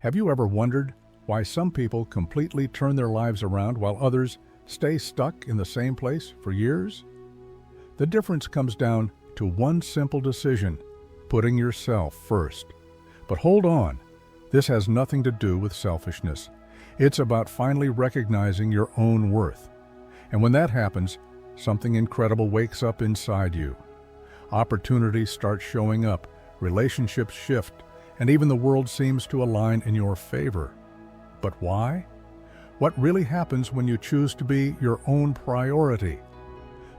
Have you ever wondered why some people completely turn their lives around while others stay stuck in the same place for years? The difference comes down to one simple decision: putting yourself first. But hold on, this has nothing to do with selfishness. It's about finally recognizing your own worth. And when that happens, something incredible wakes up inside you. Opportunities start showing up, relationships shift, and even the world seems to align in your favor. But why? What really happens when you choose to be your own priority?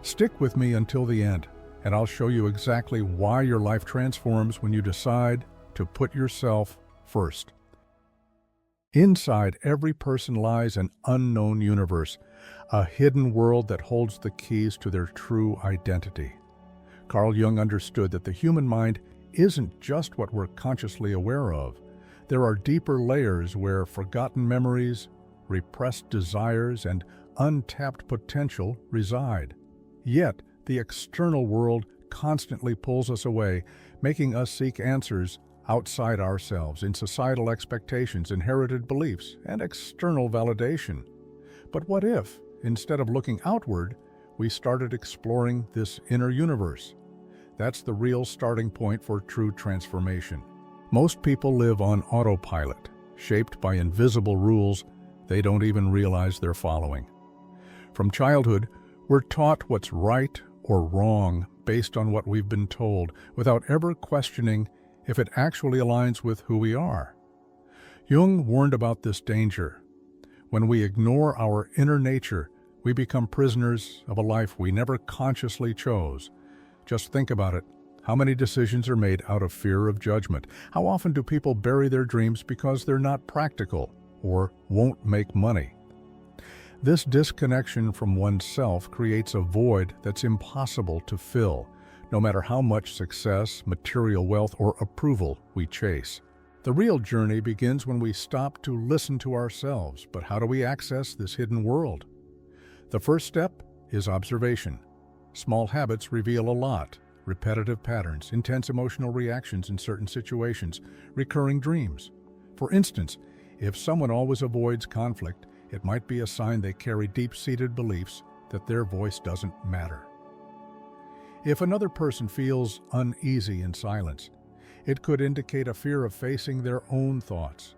Stick with me until the end, and I'll show you exactly why your life transforms when you decide to put yourself first. Inside every person lies an unknown universe, a hidden world that holds the keys to their true identity. Carl Jung understood that the human mind isn't just what we're consciously aware of. There are deeper layers where forgotten memories, repressed desires, and untapped potential reside. Yet, the external world constantly pulls us away, making us seek answers outside ourselves in societal expectations, inherited beliefs, and external validation. But what if, instead of looking outward, we started exploring this inner universe? That's the real starting point for true transformation. Most people live on autopilot, shaped by invisible rules they don't even realize they're following. From childhood, we're taught what's right or wrong based on what we've been told, without ever questioning if it actually aligns with who we are. Jung warned about this danger. When we ignore our inner nature, we become prisoners of a life we never consciously chose. Just think about it. How many decisions are made out of fear of judgment? How often do people bury their dreams because they're not practical or won't make money? This disconnection from oneself creates a void that's impossible to fill, no matter how much success, material wealth, or approval we chase. The real journey begins when we stop to listen to ourselves. But how do we access this hidden world? The first step is observation. Small habits reveal a lot. Repetitive patterns, intense emotional reactions in certain situations, recurring dreams. For instance, if someone always avoids conflict, it might be a sign they carry deep-seated beliefs that their voice doesn't matter. If another person feels uneasy in silence, it could indicate a fear of facing their own thoughts.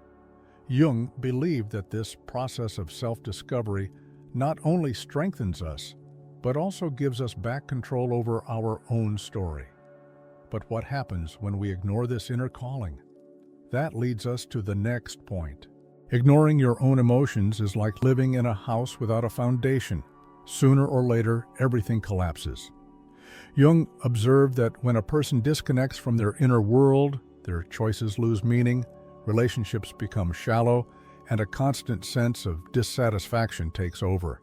Jung believed that this process of self-discovery not only strengthens us, but also gives us back control over our own story. But what happens when we ignore this inner calling? That leads us to the next point. Ignoring your own emotions is like living in a house without a foundation. Sooner or later, everything collapses. Jung observed that when a person disconnects from their inner world, their choices lose meaning, relationships become shallow, and a constant sense of dissatisfaction takes over.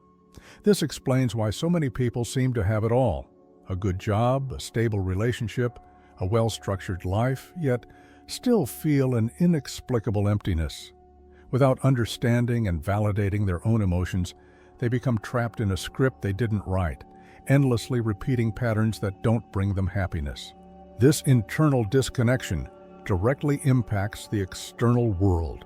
This explains why so many people seem to have it all: a good job, a stable relationship, a well-structured life, yet still feel an inexplicable emptiness. Without understanding and validating their own emotions, they become trapped in a script they didn't write, endlessly repeating patterns that don't bring them happiness. This internal disconnection directly impacts the external world.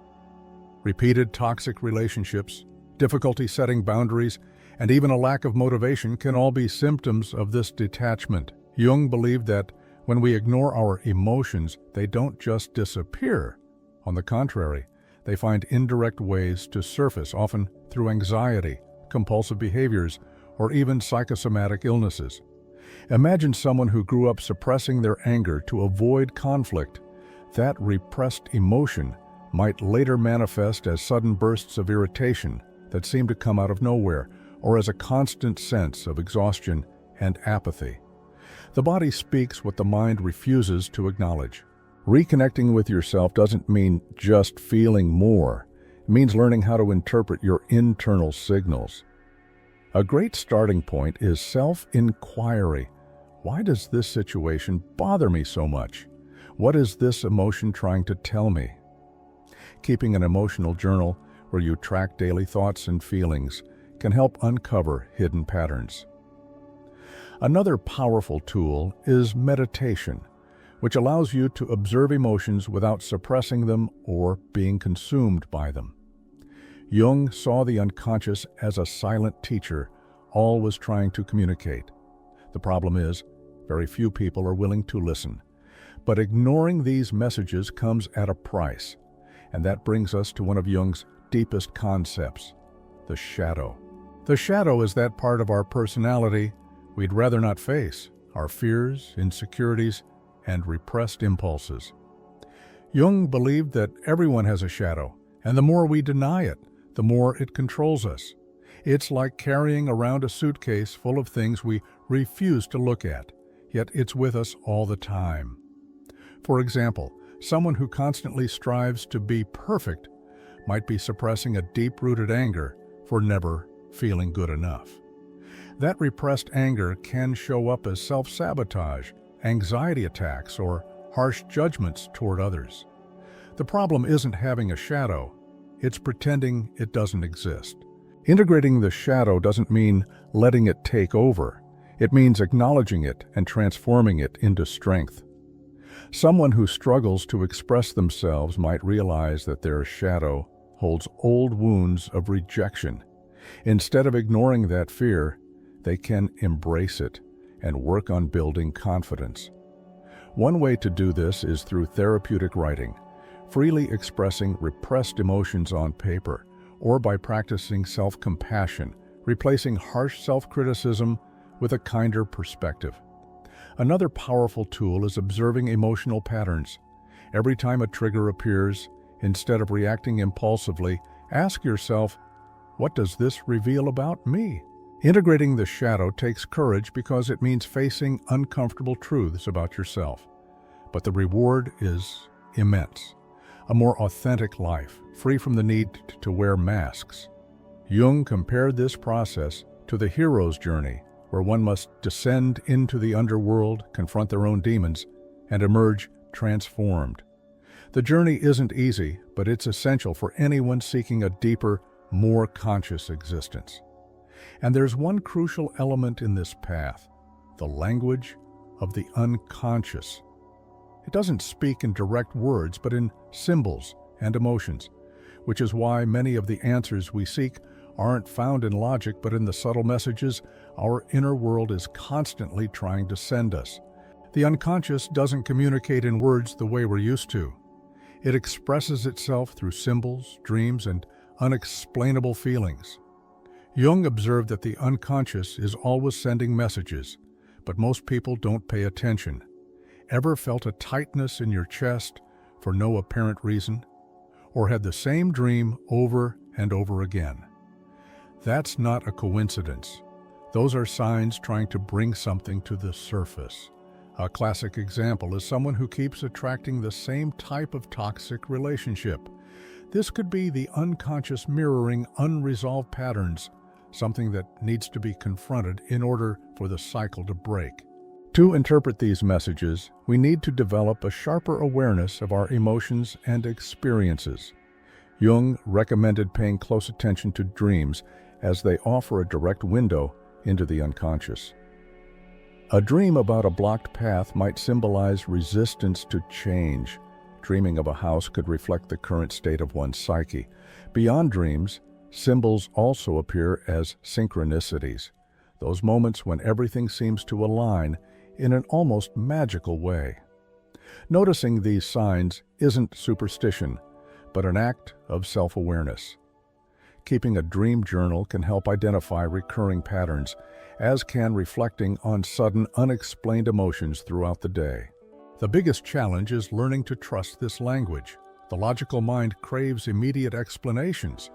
Repeated toxic relationships, difficulty setting boundaries, and even a lack of motivation can all be symptoms of this detachment. Jung believed that when we ignore our emotions, they don't just disappear. On the contrary, they find indirect ways to surface, often through anxiety, compulsive behaviors, or even psychosomatic illnesses. Imagine someone who grew up suppressing their anger to avoid conflict. That repressed emotion might later manifest as sudden bursts of irritation that seem to come out of nowhere, or as a constant sense of exhaustion and apathy. The body speaks what the mind refuses to acknowledge. Reconnecting with yourself doesn't mean just feeling more. It means learning how to interpret your internal signals. A great starting point is self-inquiry. Why does this situation bother me so much? What is this emotion trying to tell me? Keeping an emotional journal where you track daily thoughts and feelings can help uncover hidden patterns. Another powerful tool is meditation. which allows you to observe emotions without suppressing them or being consumed by them. Jung saw the unconscious as a silent teacher, always trying to communicate. The problem is, very few people are willing to listen. But ignoring these messages comes at a price, and that brings us to one of Jung's deepest concepts, the shadow. The shadow is that part of our personality we'd rather not face, our fears, insecurities, and repressed impulses. Jung believed that everyone has a shadow, and the more we deny it, the more it controls us. It's like carrying around a suitcase full of things we refuse to look at, yet it's with us all the time. For example, someone who constantly strives to be perfect might be suppressing a deep-rooted anger for never feeling good enough. That repressed anger can show up as self-sabotage, anxiety attacks, or harsh judgments toward others. The problem isn't having a shadow, it's pretending it doesn't exist. Integrating the shadow doesn't mean letting it take over. It means acknowledging it and transforming it into strength. Someone who struggles to express themselves might realize that their shadow holds old wounds of rejection. Instead of ignoring that fear, they can embrace it and work on building confidence. One way to do this is through therapeutic writing, freely expressing repressed emotions on paper, or by practicing self-compassion, replacing harsh self-criticism with a kinder perspective. Another powerful tool is observing emotional patterns. Every time a trigger appears, instead of reacting impulsively, ask yourself, what does this reveal about me? Integrating the shadow takes courage because it means facing uncomfortable truths about yourself. But the reward is immense. A more authentic life, free from the need to wear masks. Jung compared this process to the hero's journey, where one must descend into the underworld, confront their own demons, and emerge transformed. The journey isn't easy, but it's essential for anyone seeking a deeper, more conscious existence. And there's one crucial element in this path, the language of the unconscious. It doesn't speak in direct words, but in symbols and emotions, which is why many of the answers we seek aren't found in logic, but in the subtle messages our inner world is constantly trying to send us. The unconscious doesn't communicate in words the way we're used to. It expresses itself through symbols, dreams, and unexplainable feelings. Jung observed that the unconscious is always sending messages, but most people don't pay attention. Ever felt a tightness in your chest for no apparent reason? Or had the same dream over and over again? That's not a coincidence. Those are signs trying to bring something to the surface. A classic example is someone who keeps attracting the same type of toxic relationship. This could be the unconscious mirroring unresolved patterns, something that needs to be confronted in order for the cycle to break. To interpret these messages, we need to develop a sharper awareness of our emotions and experiences. Jung recommended paying close attention to dreams as they offer a direct window into the unconscious. A dream about a blocked path might symbolize resistance to change. Dreaming of a house could reflect the current state of one's psyche. Beyond dreams, symbols also appear as synchronicities, those moments when everything seems to align in an almost magical way. Noticing these signs isn't superstition, but an act of self-awareness. Keeping a dream journal can help identify recurring patterns, as can reflecting on sudden, unexplained emotions throughout the day. The biggest challenge is learning to trust this language. The logical mind craves immediate explanations,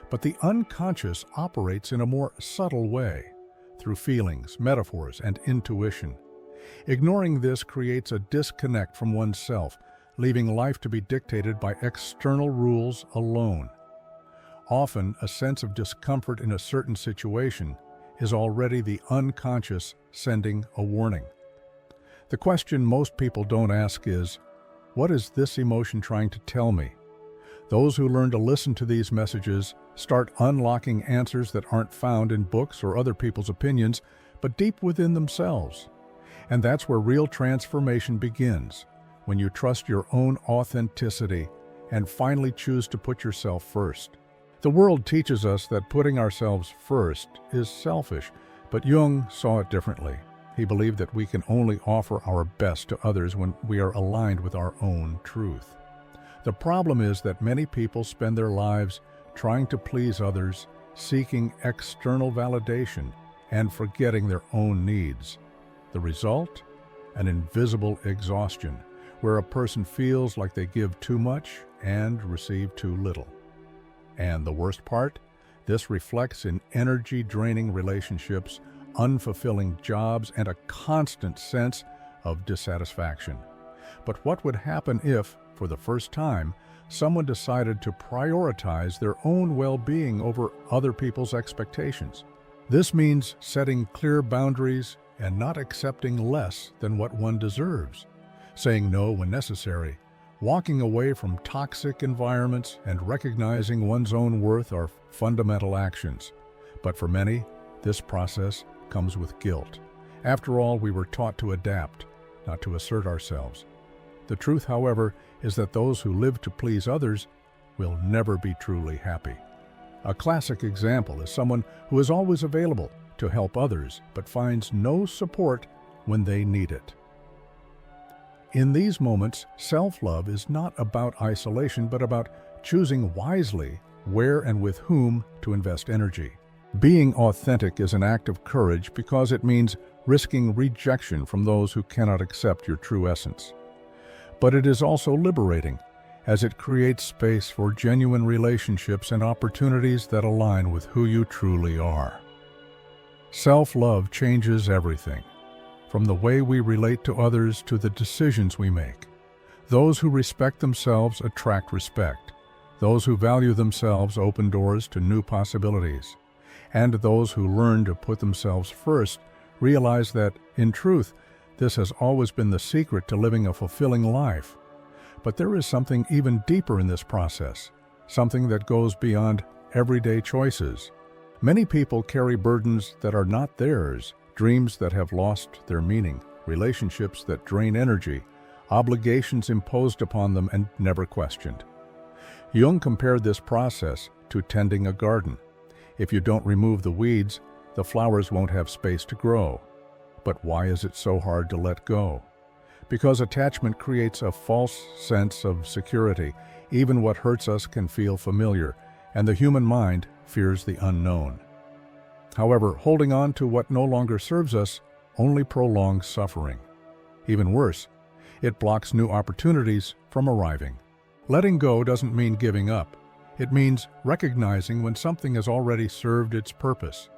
but the unconscious operates in a more subtle way, through feelings, metaphors, and intuition. Ignoring this creates a disconnect from oneself, leaving life to be dictated by external rules alone. Often, a sense of discomfort in a certain situation is already the unconscious sending a warning. The question most people don't ask is, what is this emotion trying to tell me? Those who learn to listen to these messages start unlocking answers that aren't found in books or other people's opinions, but deep within themselves. And that's where real transformation begins, when you trust your own authenticity and finally choose to put yourself first. The world teaches us that putting ourselves first is selfish, but Jung saw it differently. He believed that we can only offer our best to others when we are aligned with our own truth. The problem is that many people spend their lives trying to please others, seeking external validation, and forgetting their own needs. The result? An invisible exhaustion, where a person feels like they give too much and receive too little. And the worst part? This reflects in energy-draining relationships, unfulfilling jobs, and a constant sense of dissatisfaction. But what would happen if, for the first time, someone decided to prioritize their own well-being over other people's expectations? This means setting clear boundaries and not accepting less than what one deserves, saying no when necessary, walking away from toxic environments, and recognizing one's own worth are fundamental actions. But for many, this process comes with guilt. After all, we were taught to adapt, not to assert ourselves. The truth, however, is that those who live to please others will never be truly happy. A classic example is someone who is always available to help others but finds no support when they need it. In these moments, self-love is not about isolation but about choosing wisely where and with whom to invest energy. Being authentic is an act of courage because it means risking rejection from those who cannot accept your true essence. But it is also liberating, as it creates space for genuine relationships and opportunities that align with who you truly are. Self-love changes everything, from the way we relate to others to the decisions we make. Those who respect themselves attract respect. Those who value themselves open doors to new possibilities. And those who learn to put themselves first realize that, in truth, this has always been the secret to living a fulfilling life. But there is something even deeper in this process, something that goes beyond everyday choices. Many people carry burdens that are not theirs, dreams that have lost their meaning, relationships that drain energy, obligations imposed upon them and never questioned. Jung compared this process to tending a garden. If you don't remove the weeds, the flowers won't have space to grow. But why is it so hard to let go? Because attachment creates a false sense of security. Even what hurts us can feel familiar, and the human mind fears the unknown. However, holding on to what no longer serves us only prolongs suffering. Even worse, it blocks new opportunities from arriving. Letting go doesn't mean giving up. It means recognizing when something has already served its purpose.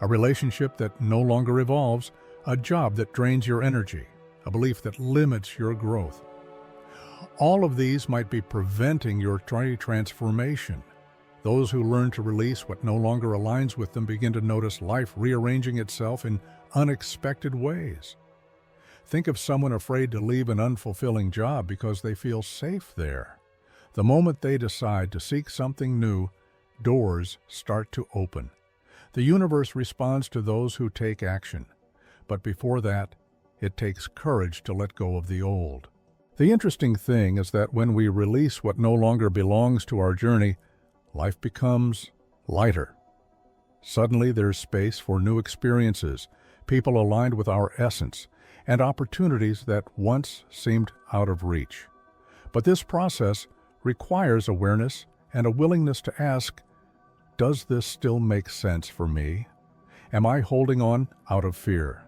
A relationship that no longer evolves, a job that drains your energy, a belief that limits your growth. All of these might be preventing your transformation. Those who learn to release what no longer aligns with them begin to notice life rearranging itself in unexpected ways. Think of someone afraid to leave an unfulfilling job because they feel safe there. The moment they decide to seek something new, doors start to open. The universe responds to those who take action. But before that, it takes courage to let go of the old. The interesting thing is that when we release what no longer belongs to our journey, life becomes lighter. Suddenly there's space for new experiences, people aligned with our essence, and opportunities that once seemed out of reach. But this process requires awareness and a willingness to ask, does this still make sense for me? Am I holding on out of fear?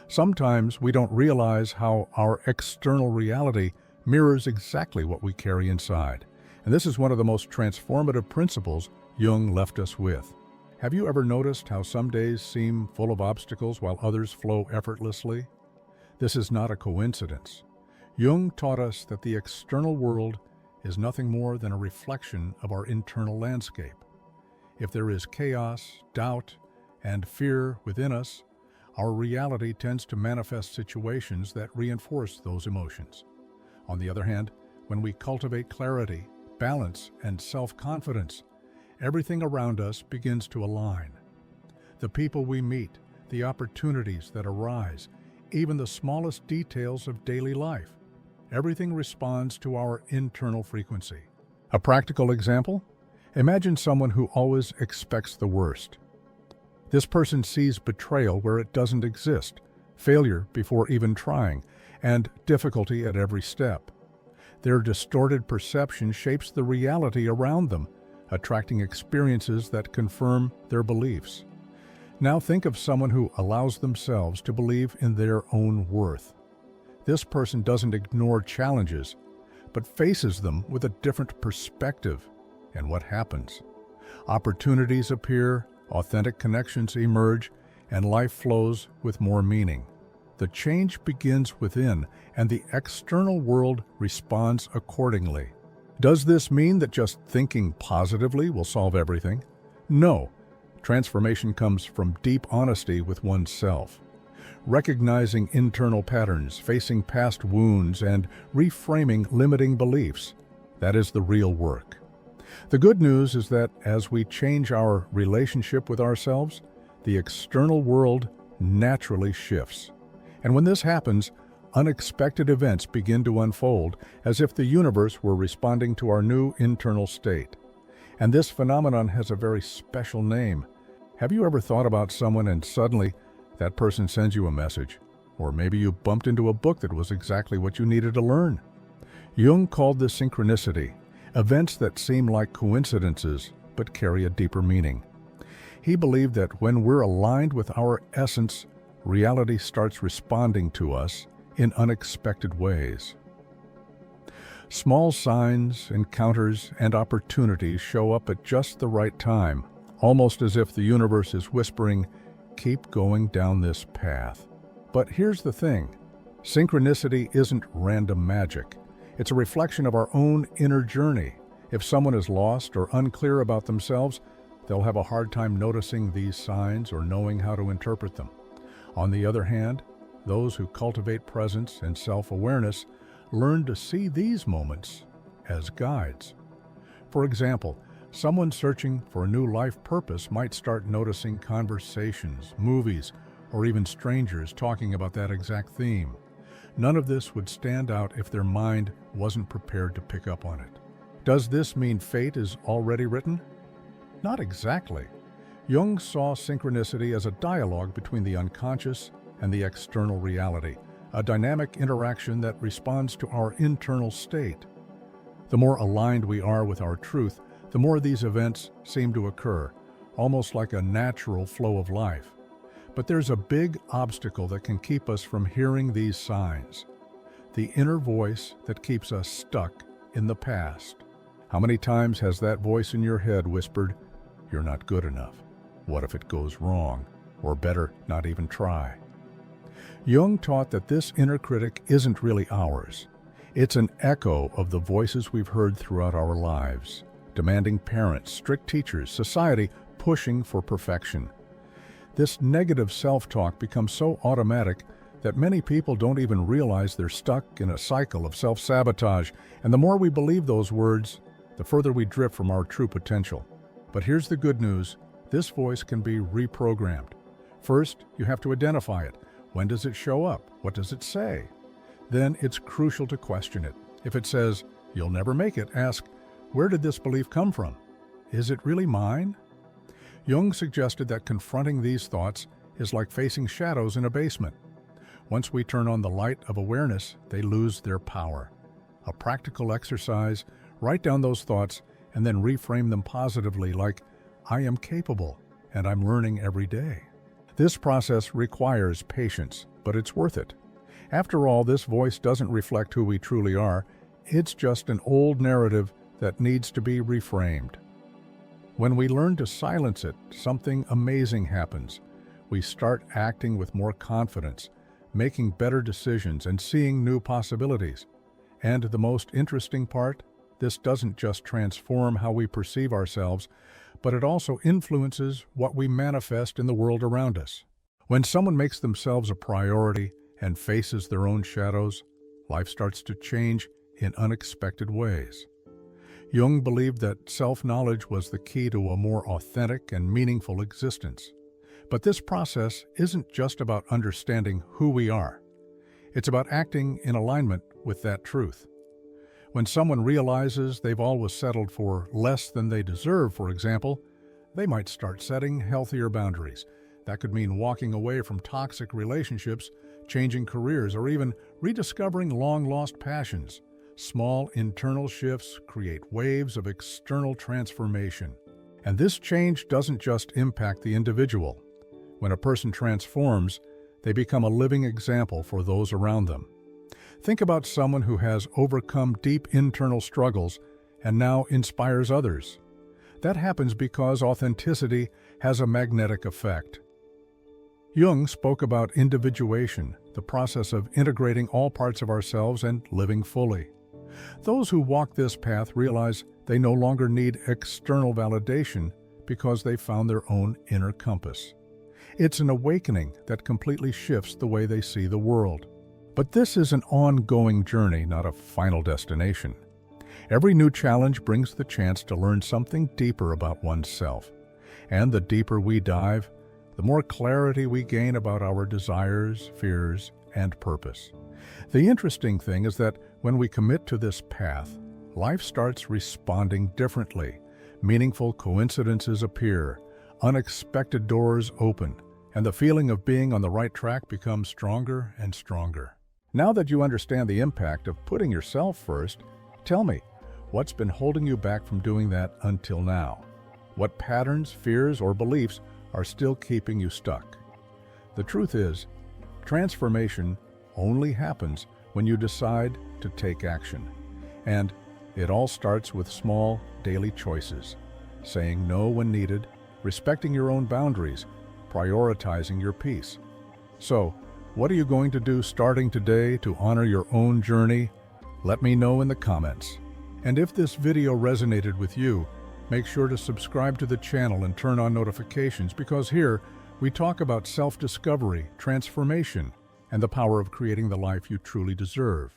Sometimes we don't realize how our external reality mirrors exactly what we carry inside. And this is one of the most transformative principles Jung left us with. Have you ever noticed how some days seem full of obstacles while others flow effortlessly? This is not a coincidence. Jung taught us that the external world is nothing more than a reflection of our internal landscape. If there is chaos, doubt, and fear within us, our reality tends to manifest situations that reinforce those emotions. On the other hand, when we cultivate clarity, balance, and self-confidence, everything around us begins to align. The people we meet, the opportunities that arise, even the smallest details of daily life. Everything responds to our internal frequency. A practical example? Imagine someone who always expects the worst. This person sees betrayal where it doesn't exist, failure before even trying, and difficulty at every step. Their distorted perception shapes the reality around them, attracting experiences that confirm their beliefs. Now think of someone who allows themselves to believe in their own worth. This person doesn't ignore challenges, but faces them with a different perspective. And what happens? Opportunities appear, authentic connections emerge, and life flows with more meaning. The change begins within, and the external world responds accordingly. Does this mean that just thinking positively will solve everything? No. Transformation comes from deep honesty with oneself. Recognizing internal patterns, facing past wounds, and reframing limiting beliefs. That is the real work. The good news is that as we change our relationship with ourselves, the external world naturally shifts. And when this happens, unexpected events begin to unfold as if the universe were responding to our new internal state. And this phenomenon has a very special name. Have you ever thought about someone and suddenly that person sends you a message? Or maybe you bumped into a book that was exactly what you needed to learn. Jung called this synchronicity, events that seem like coincidences but carry a deeper meaning. He believed that when we're aligned with our essence, reality starts responding to us in unexpected ways. Small signs, encounters, and opportunities show up at just the right time, almost as if the universe is whispering, "Keep going down this path." But here's the thing, synchronicity isn't random magic. It's a reflection of our own inner journey. If someone is lost or unclear about themselves, they'll have a hard time noticing these signs or knowing how to interpret them. On the other hand, those who cultivate presence and self-awareness learn to see these moments as guides. For example, someone searching for a new life purpose might start noticing conversations, movies, or even strangers talking about that exact theme. None of this would stand out if their mind wasn't prepared to pick up on it. Does this mean fate is already written? Not exactly. Jung saw synchronicity as a dialogue between the unconscious and the external reality, a dynamic interaction that responds to our internal state. The more aligned we are with our truth, the more these events seem to occur, almost like a natural flow of life. But there's a big obstacle that can keep us from hearing these signs. The inner voice that keeps us stuck in the past. How many times has that voice in your head whispered, "You're not good enough. What if it goes wrong? Or better, not even try?" Jung taught that this inner critic isn't really ours. It's an echo of the voices we've heard throughout our lives. Demanding parents, strict teachers, society pushing for perfection. This negative self-talk becomes so automatic that many people don't even realize they're stuck in a cycle of self-sabotage, and the more we believe those words, the further we drift from our true potential. But here's the good news, this voice can be reprogrammed. First, you have to identify it. When does it show up? What does it say? Then it's crucial to question it. If it says, "You'll never make it," ask, where did this belief come from? Is it really mine? Jung suggested that confronting these thoughts is like facing shadows in a basement. Once we turn on the light of awareness, they lose their power. A practical exercise, write down those thoughts and then reframe them positively like, "I am capable and I'm learning every day." This process requires patience, but it's worth it. After all, this voice doesn't reflect who we truly are. It's just an old narrative that needs to be reframed. When we learn to silence it, something amazing happens. We start acting with more confidence, making better decisions, and seeing new possibilities. And the most interesting part, this doesn't just transform how we perceive ourselves, but it also influences what we manifest in the world around us. When someone makes themselves a priority and faces their own shadows, life starts to change in unexpected ways. Jung believed that self-knowledge was the key to a more authentic and meaningful existence. But this process isn't just about understanding who we are. It's about acting in alignment with that truth. When someone realizes they've always settled for less than they deserve, for example, they might start setting healthier boundaries. That could mean walking away from toxic relationships, changing careers, or even rediscovering long-lost passions. Small internal shifts create waves of external transformation. And this change doesn't just impact the individual. When a person transforms, they become a living example for those around them. Think about someone who has overcome deep internal struggles and now inspires others. That happens because authenticity has a magnetic effect. Jung spoke about individuation, the process of integrating all parts of ourselves and living fully. Those who walk this path realize they no longer need external validation because they found their own inner compass. It's an awakening that completely shifts the way they see the world. But this is an ongoing journey, not a final destination. Every new challenge brings the chance to learn something deeper about oneself. And the deeper we dive, the more clarity we gain about our desires, fears, and purpose. The interesting thing is that when we commit to this path, life starts responding differently. Meaningful coincidences appear, unexpected doors open, and the feeling of being on the right track becomes stronger and stronger. Now that you understand the impact of putting yourself first, tell me, what's been holding you back from doing that until now? What patterns, fears, or beliefs are still keeping you stuck? The truth is, transformation only happens when you decide to take action. And it all starts with small, daily choices. Saying no when needed, respecting your own boundaries, prioritizing your peace. So, what are you going to do starting today to honor your own journey? Let me know in the comments. And if this video resonated with you, make sure to subscribe to the channel and turn on notifications, because here we talk about self-discovery, transformation, and the power of creating the life you truly deserve.